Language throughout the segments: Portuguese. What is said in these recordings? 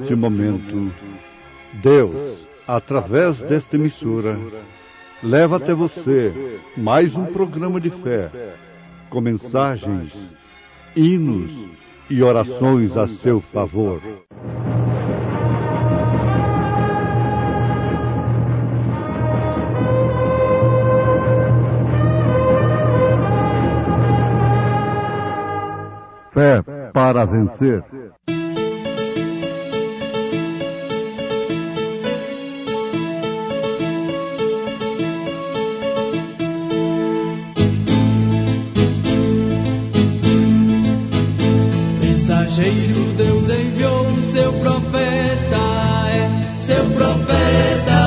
neste momento, Deus, através desta emissora, leva até você mais um programa de fé, com mensagens, hinos e orações a seu favor. Fé para vencer. Mensageiro Deus enviou seu profeta, seu profeta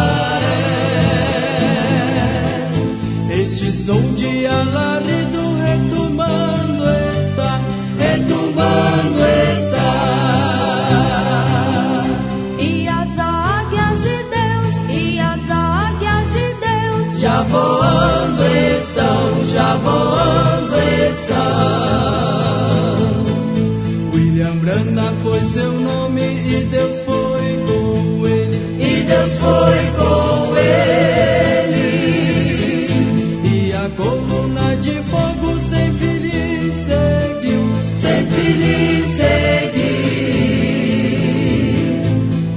é. Este som de alarido retumbando está, retumbando está. E as águias de Deus, e as águias de Deus já voando estão, já voando estão. Brana foi seu nome e Deus foi com ele, e Deus foi com ele. E a coluna de fogo sempre lhe seguiu, sempre lhe seguiu.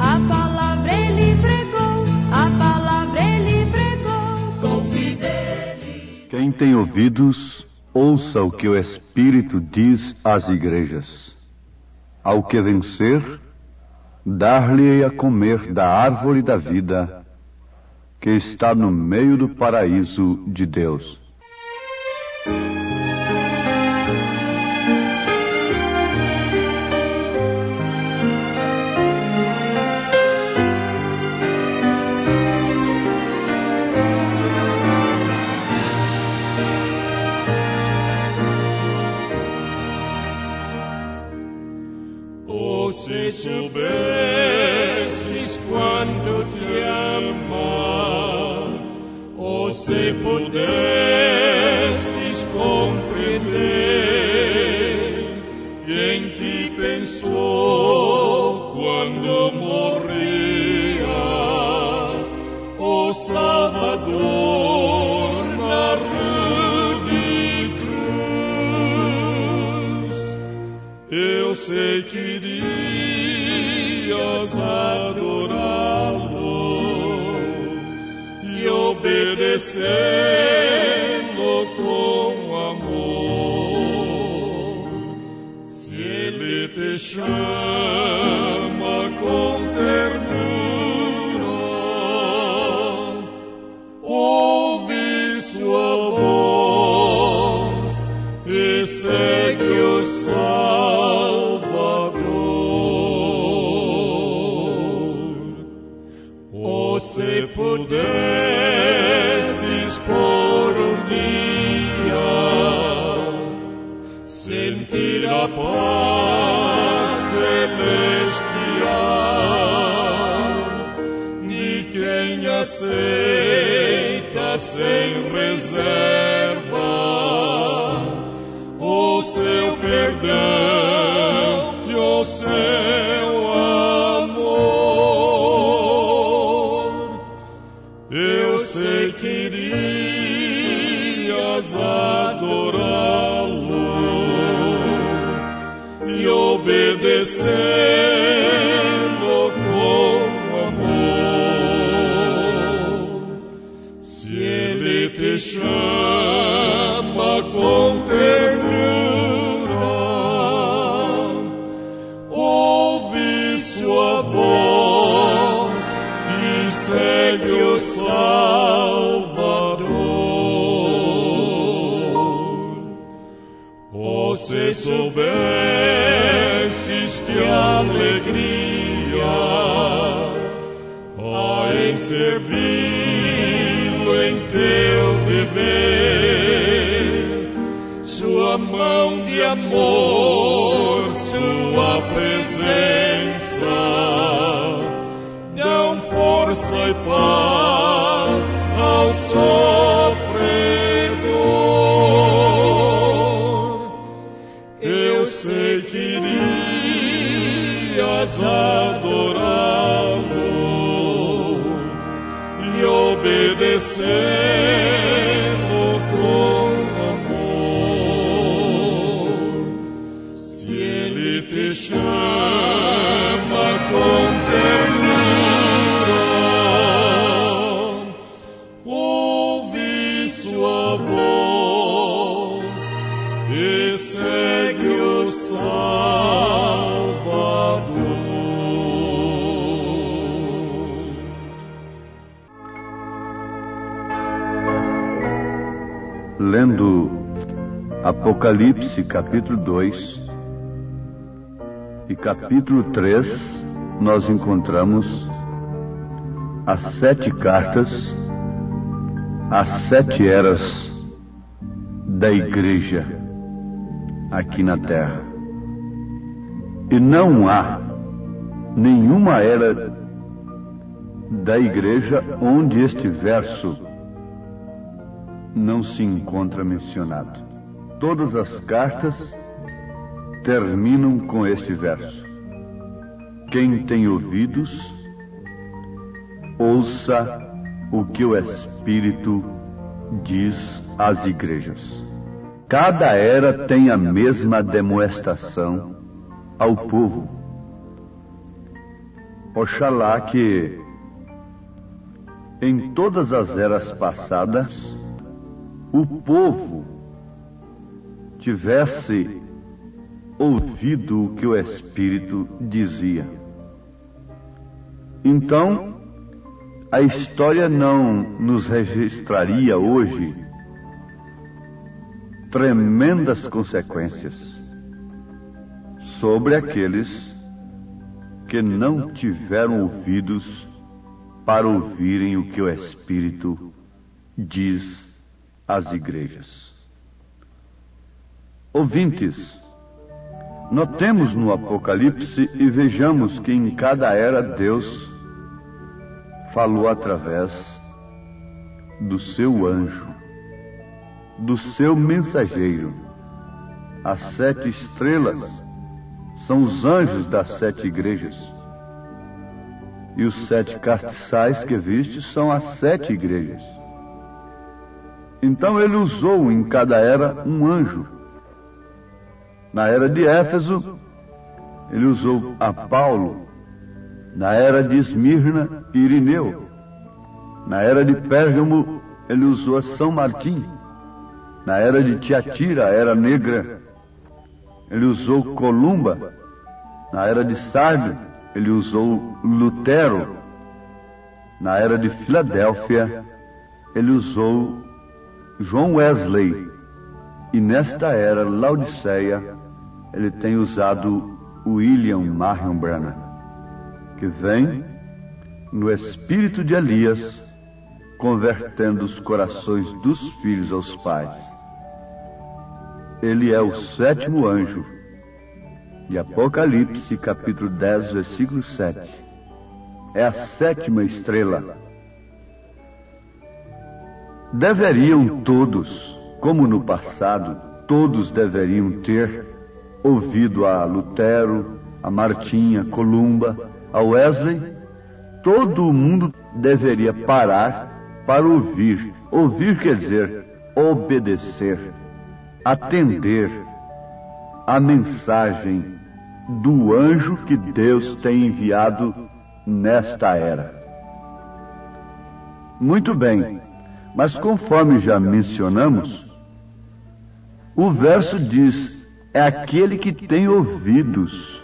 A palavra ele pregou, a palavra ele pregou com fidelidade. Quem tem ouvidos, ouça o que o Espírito diz às igrejas. Ao que vencer, dar-lhe a comer da árvore da vida, que está no meio do paraíso de Deus. Se soubesses quando te ama, ou se pudesses compreender quem te pensou quando morria, o Salvador na rude cruz. Eu sei que adorá-lo e obedecê-lo com amor. Se ele te chama com ternura, ouve sua voz e segue o se pudesses por um dia sentir a paz celestial de quem aceita sem reserva o seu perdão e o seu amor. Eu sei que irias adorá-lo e obedecê-lo com amor. Se ele te chama com ternura, ouve sua voz e segue o Salvador. Oh, se soubesses que alegria há em servi-lo em teu viver, sua mão de amor, sua presença dão força e paz ao sofredor. Eu sei que irias adorar obedecê-lo com amor. Se Ele te chama com ternura, ouve sua voz e segue o Salvador. Lendo Apocalipse capítulo 2 e capítulo 3, nós encontramos as 7 cartas, as 7 eras da igreja aqui na terra. E não há nenhuma era da igreja onde este verso não se encontra mencionado. Todas as cartas terminam com este verso: quem tem ouvidos, ouça o que o Espírito diz às igrejas. Cada era tem a mesma demonstração ao povo. Oxalá que em todas as eras passadas o povo tivesse ouvido o que o Espírito dizia. Então, a história não nos registraria hoje tremendas consequências sobre aqueles que não tiveram ouvidos para ouvirem o que o Espírito diz às igrejas. Ouvintes, notemos no Apocalipse e vejamos que em cada era Deus falou através do seu anjo, do seu mensageiro. As 7 estrelas são os anjos das 7 igrejas, e os 7 castiçais que viste são as 7 igrejas. Então ele usou em cada era um anjo. Na era de Éfeso, ele usou a Paulo. Na era de Esmirna, Irineu. Na era de Pérgamo, ele usou a São Martim. Na era de Tiatira, a era negra, ele usou Columba. Na era de Sardes, ele usou Lutero. Na era de Filadélfia, ele usou John Wesley. E nesta era, Laodiceia, ele tem usado William Marion Branham, que vem no espírito de Elias, convertendo os corações dos filhos aos pais. Ele é o 7º anjo, de Apocalipse, capítulo 10, versículo 7. É a 7ª estrela. Deveriam todos, como no passado, todos deveriam ter ouvido a Lutero, a Martim, a Columba, a Wesley. Todo mundo deveria parar para ouvir. Ouvir quer dizer obedecer, atender a mensagem do anjo que Deus tem enviado nesta era. Muito bem, mas conforme já mencionamos, o verso diz: é aquele que tem ouvidos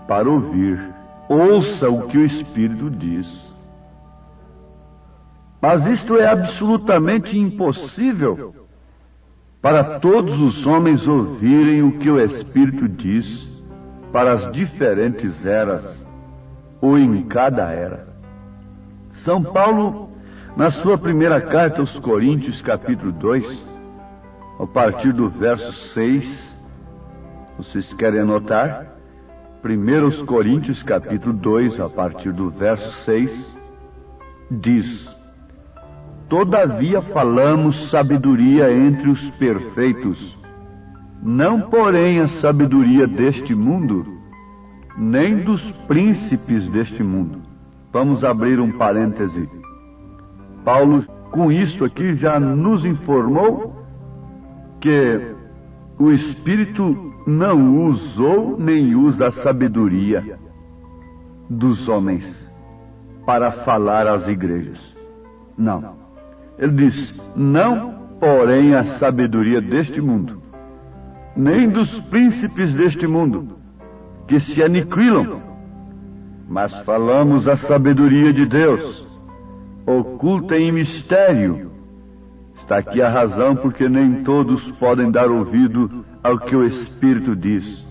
para ouvir, ouça o que o Espírito diz. Mas isto é absolutamente impossível para todos os homens ouvirem o que o Espírito diz para as diferentes eras, ou em cada era. São Paulo, na sua primeira carta aos Coríntios, capítulo 2, a partir do verso 6, vocês querem anotar? 1 Coríntios, capítulo 2, a partir do verso 6, diz: todavia falamos sabedoria entre os perfeitos, não porém a sabedoria deste mundo, nem dos príncipes deste mundo. Vamos abrir um parêntese. Paulo, com isso aqui, já nos informou que o Espírito não usou nem usa a sabedoria dos homens para falar às igrejas. Não. Ele diz, não, porém, a sabedoria deste mundo, nem dos príncipes deste mundo, que se aniquilam, mas falamos a sabedoria de Deus, oculta em mistério. Está aqui a razão porque nem todos podem dar ouvido ao que o Espírito diz.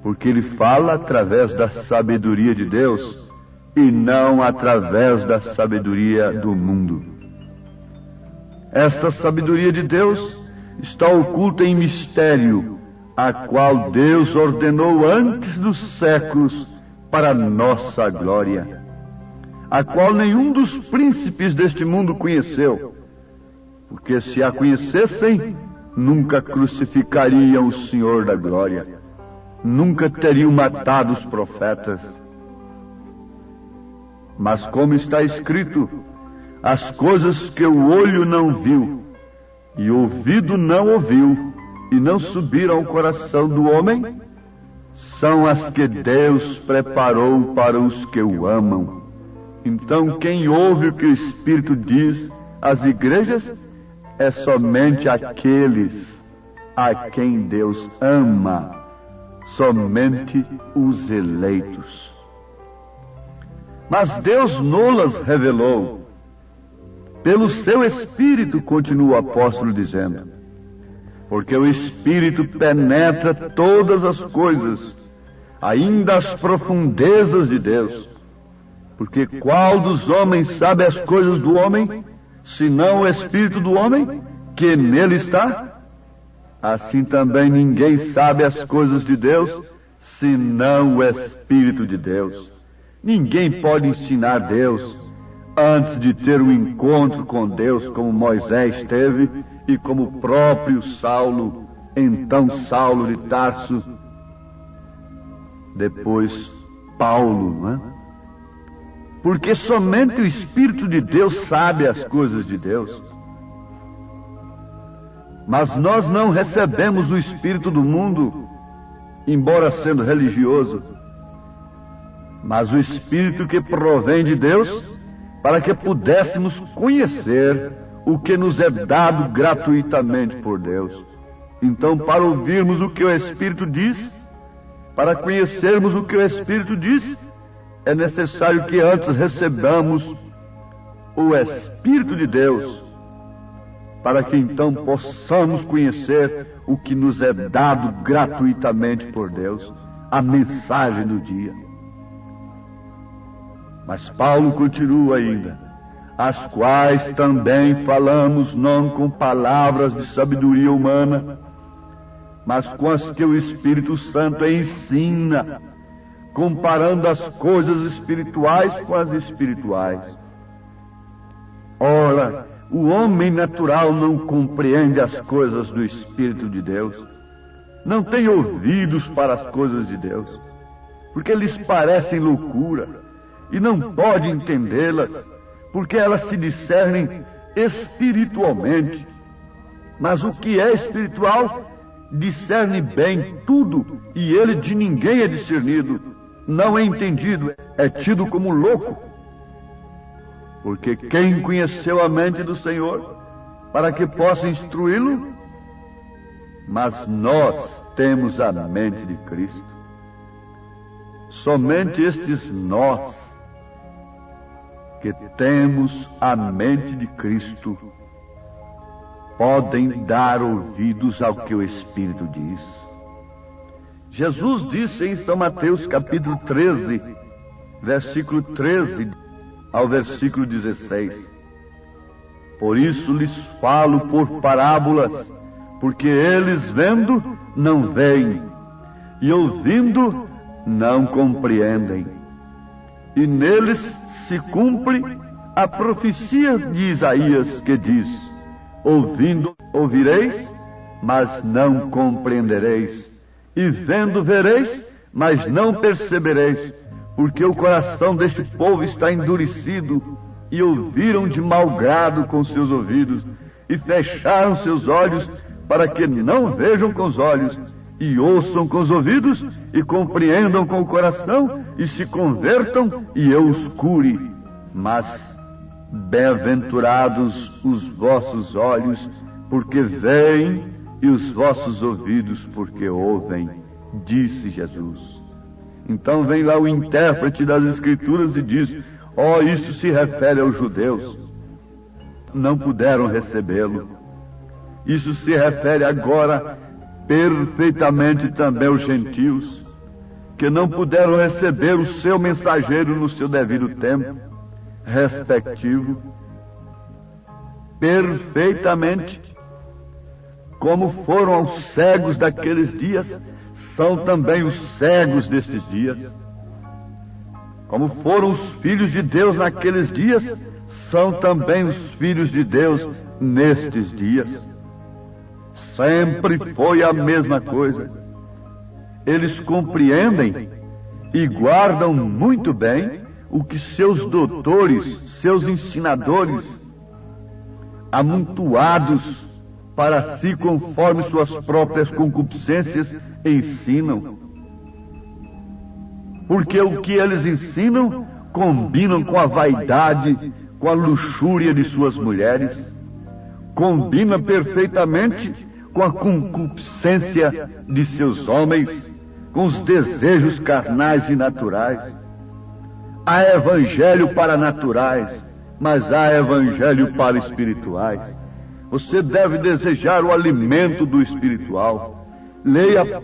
Porque ele fala através da sabedoria de Deus e não através da sabedoria do mundo. Esta sabedoria de Deus está oculta em mistério, a qual Deus ordenou antes dos séculos para nossa glória, a qual nenhum dos príncipes deste mundo conheceu, porque se a conhecessem, nunca crucificariam o Senhor da glória, nunca teriam matado os profetas. Mas como está escrito, as coisas que o olho não viu, e o ouvido não ouviu, e não subiram ao coração do homem, são as que Deus preparou para os que o amam. Então, quem ouve o que o Espírito diz às igrejas é somente aqueles a quem Deus ama, somente os eleitos. Mas Deus nolas revelou pelo seu Espírito, continua o apóstolo dizendo, porque o Espírito penetra todas as coisas, ainda as profundezas de Deus. Porque qual dos homens sabe as coisas do homem, senão o Espírito do homem, que nele está? Assim também ninguém sabe as coisas de Deus, senão o Espírito de Deus. Ninguém pode ensinar Deus antes de ter um encontro com Deus, como Moisés teve, e como o próprio Saulo, então Saulo de Tarso, depois Paulo, não é? Porque somente o Espírito de Deus sabe as coisas de Deus. Mas nós não recebemos o Espírito do mundo, embora sendo religioso, mas o Espírito que provém de Deus, para que pudéssemos conhecer o que nos é dado gratuitamente por Deus. Então, para ouvirmos o que o Espírito diz, para conhecermos o que o Espírito diz, é necessário que antes recebamos o Espírito de Deus, para que então possamos conhecer o que nos é dado gratuitamente por Deus, a mensagem do dia. Mas Paulo continua ainda, as quais também falamos não com palavras de sabedoria humana, mas com as que o Espírito Santo ensina, comparando as coisas espirituais com as espirituais. Ora, o homem natural não compreende as coisas do Espírito de Deus, não tem ouvidos para as coisas de Deus, porque lhes parecem loucura, e não pode entendê-las, porque elas se discernem espiritualmente. Mas o que é espiritual discerne bem tudo, e ele de ninguém é discernido, não é entendido, é tido como louco. Porque quem conheceu a mente do Senhor, para que possa instruí-lo? Mas nós temos a mente de Cristo. Somente estes nós, que temos a mente de Cristo, podem dar ouvidos ao que o Espírito diz. Jesus disse em São Mateus capítulo 13, versículo 13 ao versículo 16, por isso lhes falo por parábolas, porque eles vendo não veem, e ouvindo não compreendem. E neles se cumpre a profecia de Isaías, que diz, ouvindo ouvireis, mas não compreendereis, e vendo vereis, mas não percebereis, porque o coração deste povo está endurecido, e ouviram de mau grado com seus ouvidos, e fecharam seus olhos, para que não vejam com os olhos, e ouçam com os ouvidos, e compreendam com o coração, e se convertam, e eu os cure. Mas bem-aventurados os vossos olhos, porque veem, e os vossos ouvidos, porque ouvem, disse Jesus. Então vem lá o intérprete das Escrituras e diz: isto se refere aos judeus. Não puderam recebê-lo. Isso se refere agora perfeitamente também aos gentios, que não puderam receber o seu mensageiro no seu devido tempo respectivo. Perfeitamente, como foram aos cegos daqueles dias, são também os cegos destes dias. Como foram os filhos de Deus naqueles dias, são também os filhos de Deus nestes dias. Sempre foi a mesma coisa. Eles compreendem e guardam muito bem o que seus doutores, seus ensinadores, amontoados para si conforme suas próprias concupiscências, ensinam. Porque o que eles ensinam combinam com a vaidade, com a luxúria de suas mulheres, combina perfeitamente com a concupiscência de seus homens, com os desejos carnais e naturais. Há evangelho para naturais, mas há evangelho para espirituais. Você deve desejar o alimento do espiritual. Leia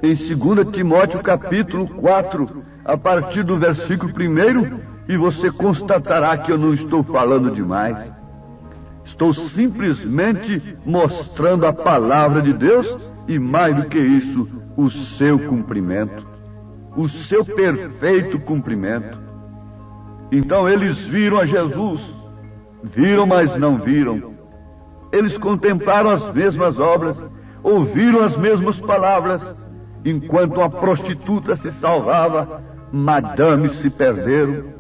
em 2 Timóteo capítulo 4, a partir do versículo 1, e você constatará que eu não estou falando demais. Estou simplesmente mostrando a palavra de Deus e, mais do que isso, o seu cumprimento, o seu perfeito cumprimento. Então eles viram a Jesus, viram, mas não viram. Eles contemplaram as mesmas obras, ouviram as mesmas palavras. Enquanto uma prostituta se salvava, madames se perderam.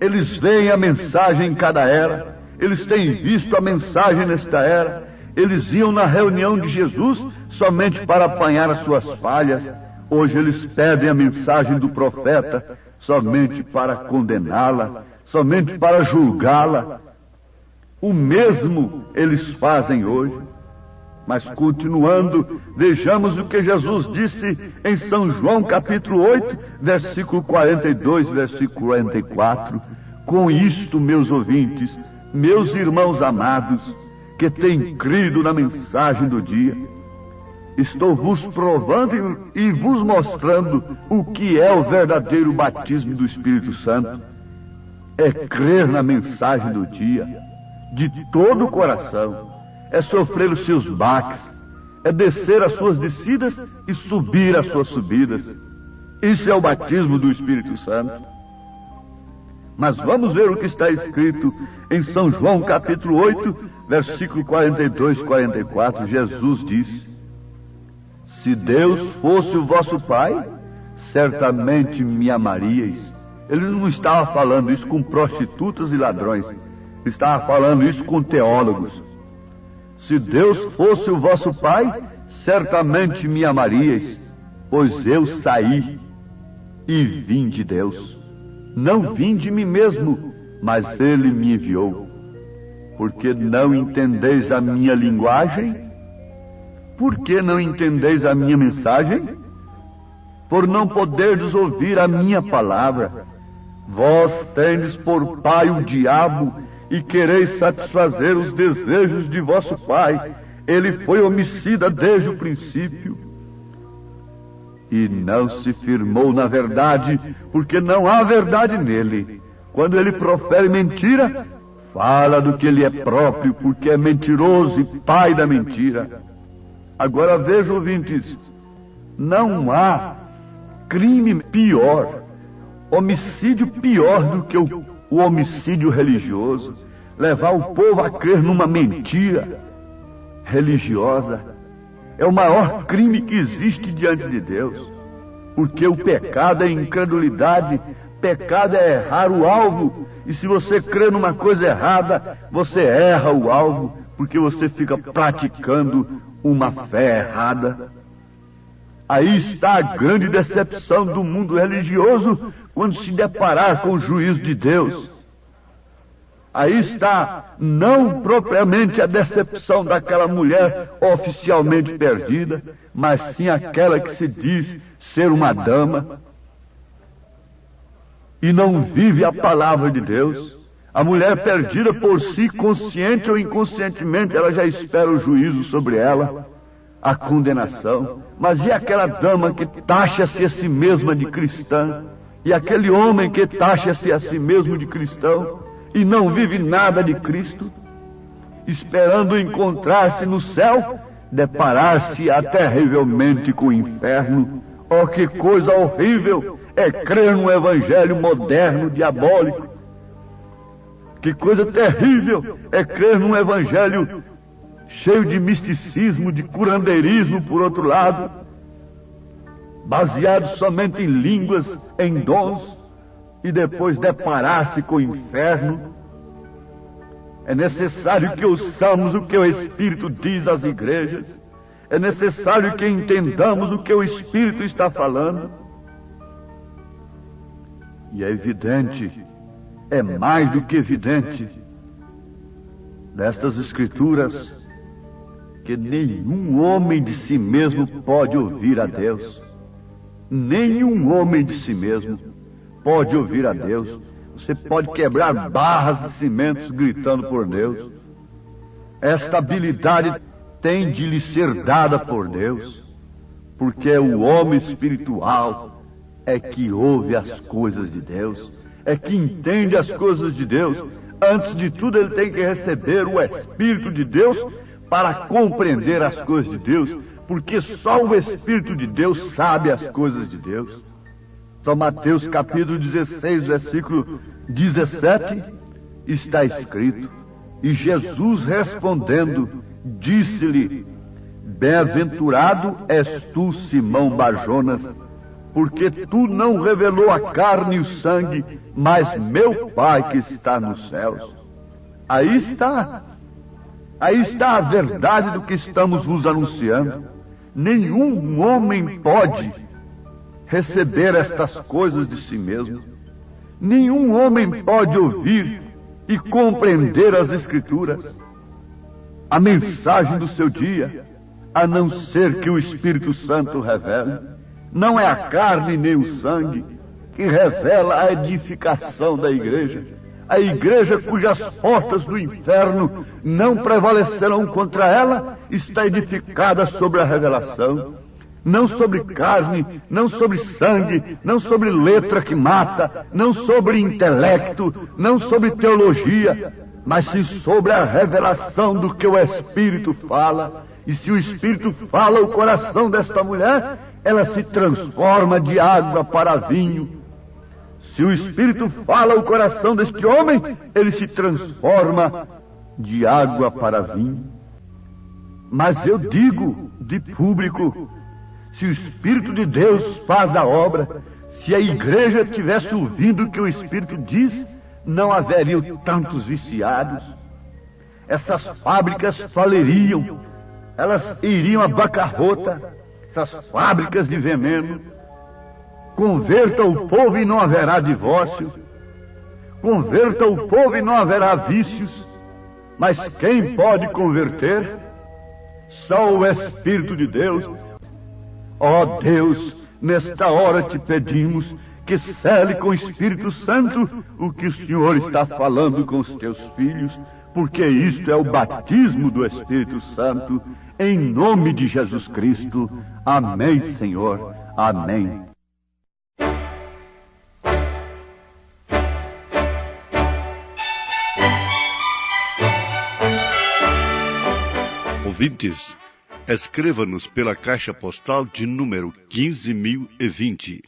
Eles veem a mensagem em cada era, eles têm visto a mensagem nesta era. Eles iam na reunião de Jesus somente para apanhar as suas falhas. Hoje eles pedem a mensagem do profeta somente para condená-la, somente para julgá-la. O mesmo eles fazem hoje. Mas continuando, vejamos o que Jesus disse em São João capítulo 8, versículo 42, versículo 44. Com isto, meus ouvintes, meus irmãos amados, que têm crido na mensagem do dia, estou vos provando e vos mostrando o que é o verdadeiro batismo do Espírito Santo. É crer na mensagem do dia, de todo o coração. É sofrer os seus baques, é descer as suas descidas e subir as suas subidas. Isso é o batismo do Espírito Santo. Mas vamos ver o que está escrito em São João capítulo 8, versículo 42 e 44. Jesus diz: se Deus fosse o vosso Pai, certamente me amaríeis. Ele não estava falando isso com prostitutas e ladrões, estava falando isso com teólogos. Se Deus fosse o vosso Pai, certamente me amaríeis, pois eu saí e vim de Deus. Não vim de mim mesmo, mas Ele me enviou. Porque não entendeis a minha linguagem? Por que não entendeis a minha mensagem? Por não poderdes ouvir a minha palavra. Vós tendes por pai o diabo, e quereis satisfazer os desejos de vosso pai. Ele foi homicida desde o princípio, e não se firmou na verdade, porque não há verdade nele. Quando ele profere mentira, fala do que ele é próprio, porque é mentiroso e pai da mentira. Agora veja, ouvintes, não há crime pior, homicídio pior do que o homicídio religioso. Levar o povo a crer numa mentira religiosa é o maior crime que existe diante de Deus, porque o pecado é incredulidade Pecado é errar o alvo. E se você crê numa coisa errada, você erra o alvo, porque você fica praticando uma fé errada. Aí está a grande decepção do mundo religioso quando se deparar com o juízo de Deus. Aí está não propriamente a decepção daquela mulher oficialmente perdida, mas sim aquela que se diz ser uma dama e não vive a palavra de Deus. A mulher perdida por si, consciente ou inconscientemente, ela já espera o juízo sobre ela, a condenação. Mas e aquela dama que taxa-se a si mesma de cristã? E aquele homem que taxa-se a si mesmo de cristão e não vive nada de Cristo, esperando encontrar-se no céu, deparar-se terrivelmente com o inferno? Oh, que coisa horrível é crer num evangelho moderno, diabólico. Que coisa terrível é crer num evangelho cheio de misticismo, de curandeirismo, por outro lado, baseado somente em línguas, em dons, e depois deparar-se com o inferno. É necessário que ouçamos o que o Espírito diz às igrejas. É necessário que entendamos o que o Espírito está falando. E é evidente, é mais do que evidente, nestas Escrituras, que nenhum homem de si mesmo pode ouvir a Deus. Nenhum homem de si mesmo pode ouvir a Deus. Você pode quebrar barras de cimentos gritando por Deus. Esta habilidade tem de lhe ser dada por Deus, porque o homem espiritual é que ouve as coisas de Deus, é que entende as coisas de Deus. Antes de tudo, ele tem que receber o Espírito de Deus para compreender as coisas de Deus, porque só o Espírito de Deus sabe as coisas de Deus. São Mateus capítulo 16, versículo 17, está escrito: e Jesus respondendo, disse-lhe: bem-aventurado és tu, Simão Barjonas, porque tu não revelou a carne e o sangue, mas meu Pai que está nos céus. Aí está a verdade do que estamos vos anunciando. Nenhum homem pode receber estas coisas de si mesmo. Nenhum homem pode ouvir e compreender as Escrituras, a mensagem do seu dia, a não ser que o Espírito Santo revele. Não é a carne nem o sangue que revela a edificação da igreja. A igreja cujas portas do inferno não prevalecerão contra ela está edificada sobre a revelação. Não sobre carne, não sobre sangue, não sobre letra que mata, não sobre intelecto, não sobre teologia, mas sim sobre a revelação do que o Espírito fala. E se o Espírito fala o coração desta mulher, ela se transforma de água para vinho. Se o Espírito fala o coração deste homem, ele se transforma de água para vinho. Mas eu digo de público, se o Espírito de Deus faz a obra, se a igreja tivesse ouvido o que o Espírito diz, não haveriam tantos viciados. Essas fábricas faliriam, elas iriam à bancarrota, essas fábricas de veneno. Converta o povo e não haverá divórcio. Converta o povo e não haverá vícios. Mas quem pode converter? Só o Espírito de Deus. Ó Deus, nesta hora te pedimos que cele com o Espírito Santo o que o Senhor está falando com os teus filhos, porque isto é o batismo do Espírito Santo, em nome de Jesus Cristo. Amém, Senhor. Amém. Ouvintes, escreva-nos pela caixa postal de número 15.020,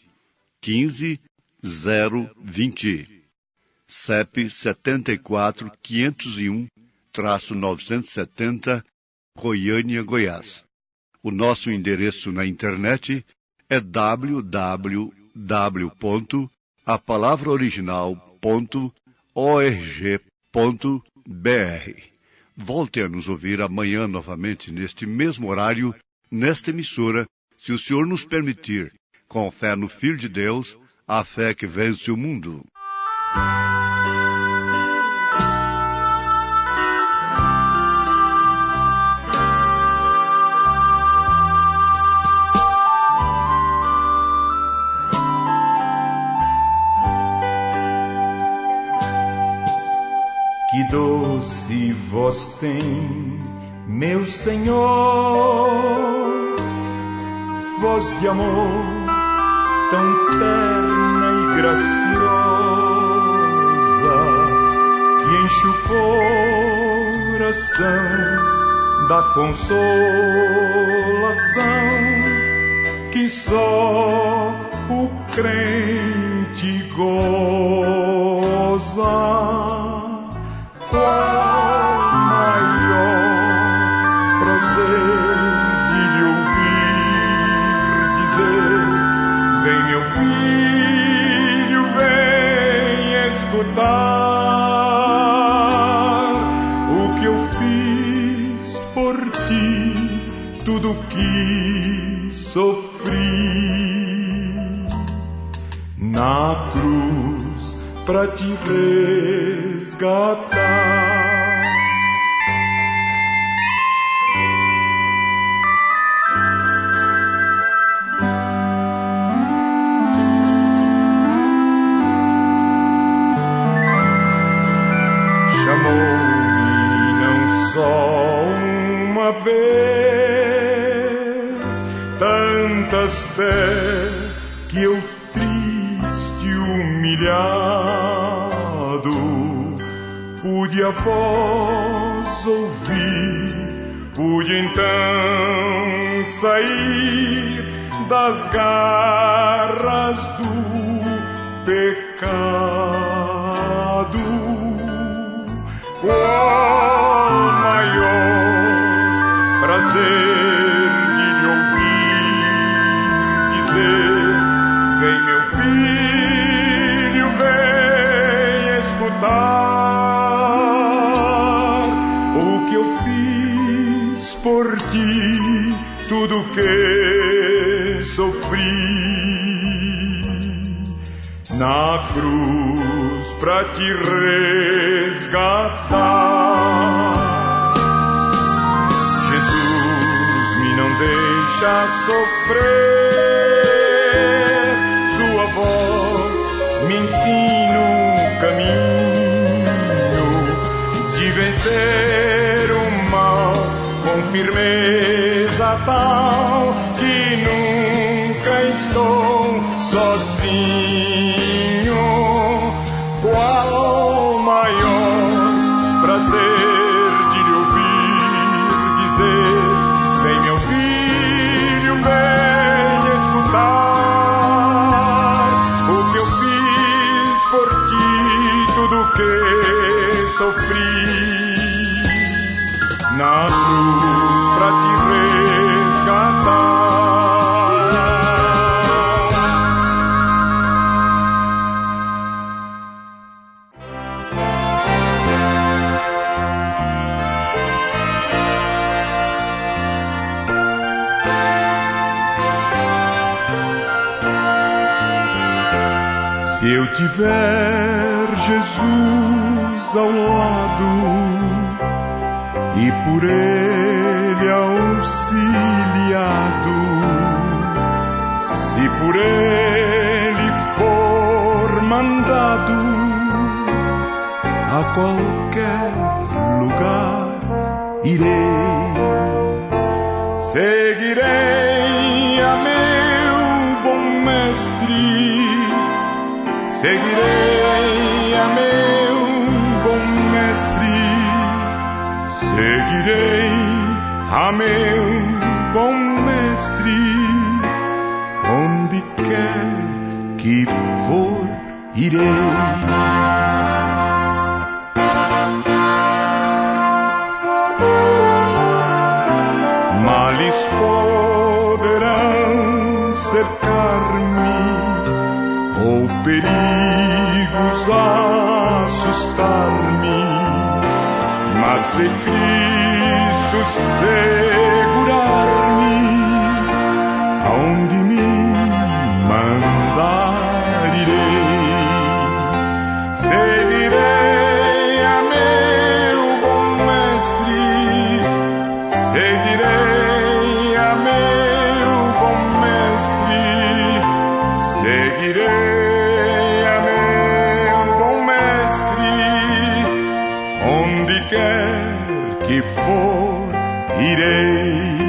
15020, CEP 74.501-970, Goiânia, Goiás. O nosso endereço na internet é www.radiocultura.com.br. a palavra original.org.br. Volte a nos ouvir amanhã novamente neste mesmo horário, nesta emissora, se o Senhor nos permitir, com fé no Filho de Deus, a fé que vence o mundo. Que doce voz tem, meu Senhor, voz de amor tão terna e graciosa, que enche o coração da consolação que só o crente goza. Qual maior prazer de lhe ouvir dizer: vem meu filho, vem escutar o que eu fiz por ti, tudo que sofri na cruz pra te resgatar. Chamou-me não só uma vez, tantas vezes que eu triste, humilhado, pude a voz ouvir, pude então sair das garras do pecado. Qual maior prazer de lhe ouvir dizer: vem meu filho, vem escutar o que eu fiz por ti, tudo que sofri na cruz pra te resgatar. Jesus me não deixa sofrer, sua voz me ensina o caminho de vencer o mal com firmeza tal que nunca estou sozinho. Qual maior prazer de lhe ouvir dizer: vem meu filho, vem escutar o que eu fiz por ti, tudo que sofri na cruz pra te resgatar. Se eu tiver Jesus ao lado e por Ele auxiliado, se por Ele for mandado a qualquer lugar, irei, seguirei a meu bom mestre. Seguirei a meu bom mestre, seguirei a meu bom mestre, onde quer que for, irei. Males poderão cercar-me, ou perigo se Cristo segurar-me, aonde me mandar irei. Seguirei a meu bom mestre, seguirei a meu bom mestre, seguirei a meu bom mestre, onde quer que for irei.